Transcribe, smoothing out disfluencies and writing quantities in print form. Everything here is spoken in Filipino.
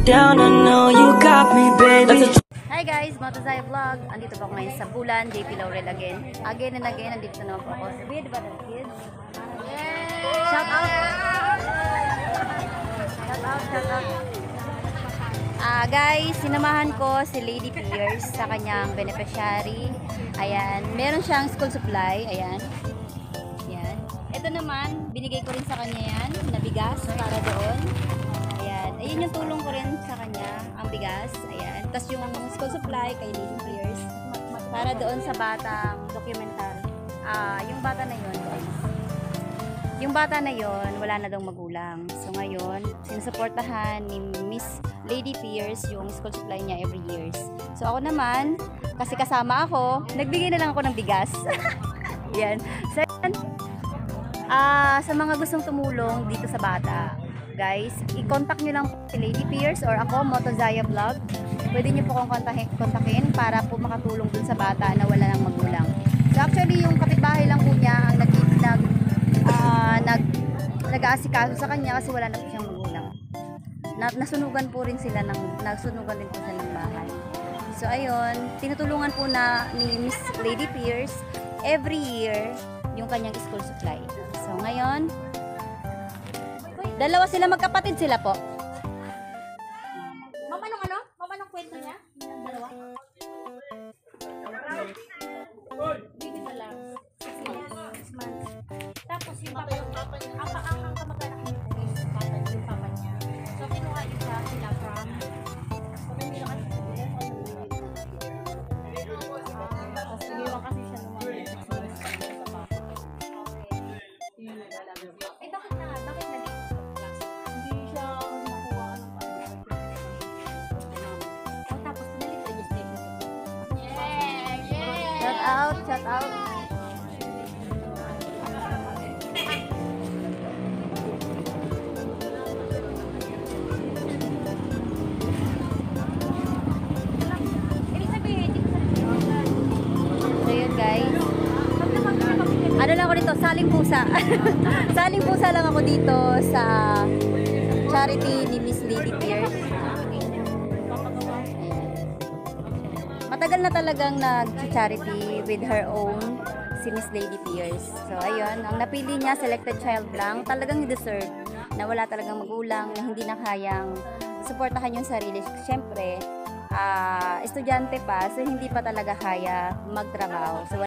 down, I know you got me, baby. Hi guys, Motozaya Vlog. Andito po ako ngayon sa Bulan, JP Laurel again. Again and again, andito na po ako sa With Battle Kids. Shout out! Shout out, shout out. Guys, sinamahan ko si Lady Pierce sa kanyang beneficiary. Ayan, meron siyang school supply. Ayan. Ayan. Ito naman, binigay ko rin sa kanya yan, na bigas para doon. Ayan. Ayun yung tulong ko rin sa kanya, ang bigas. Ayan. Tapos yung school supply kay Lady Pierce para doon sa batang documentary. Yung bata na yun, guys. Yung bata na yon wala na daw magulang. So ngayon, sinusuportahan ni Miss Lady Pierce yung school supply niya every years. So ako naman, kasi kasama ako, nagbigay na lang ako ng bigas. Yan. So yan. Sa mga gustong tumulong dito sa bata, guys, i-contact nyo lang si Lady Pierce or ako, Motozaya Vlog. Pwede nyo po akong kontakin para po makatulong dun sa bata na wala nang magulang. So actually, yung kapitbahay lang po niya ang nag-aasikaso sa kanya kasi wala na po siyang magulang. Nasunugan po rin sila ng bahay. So ayun, tinutulungan po na ni Miss Lady Pierce every year yung kanyang school supply. So ngayon, dalawa sila, magkapatid sila po. Mama nung ano? Mama nung kwento niya? Yung dalawa? Baby pa lang. 6 months. Tapos yung papa niya, ang kamag-anak niya is yung papa niya. So kinuha niya sila from Manila kasi tapos iniwan kasi siya nung mga 6 months sa papa. Okay. Bakit na dito? Hindi siya nakuha ng tapos pinalit registration. Yeah! Shout out, shout out. Ano lang ako dito, saling pusa. Saling pusa lang ako dito sa charity ni Miss Lady Pierce. Matagal na talagang nag-charity with her own si Miss Lady Pierce. So ayun, ang napili niya, selected child lang, talagang deserve na wala talagang magulang, na hindi na kayang suportahan yung sarili. Siyempre, estudyante pa, so hindi pa talaga kaya magtrabaho. So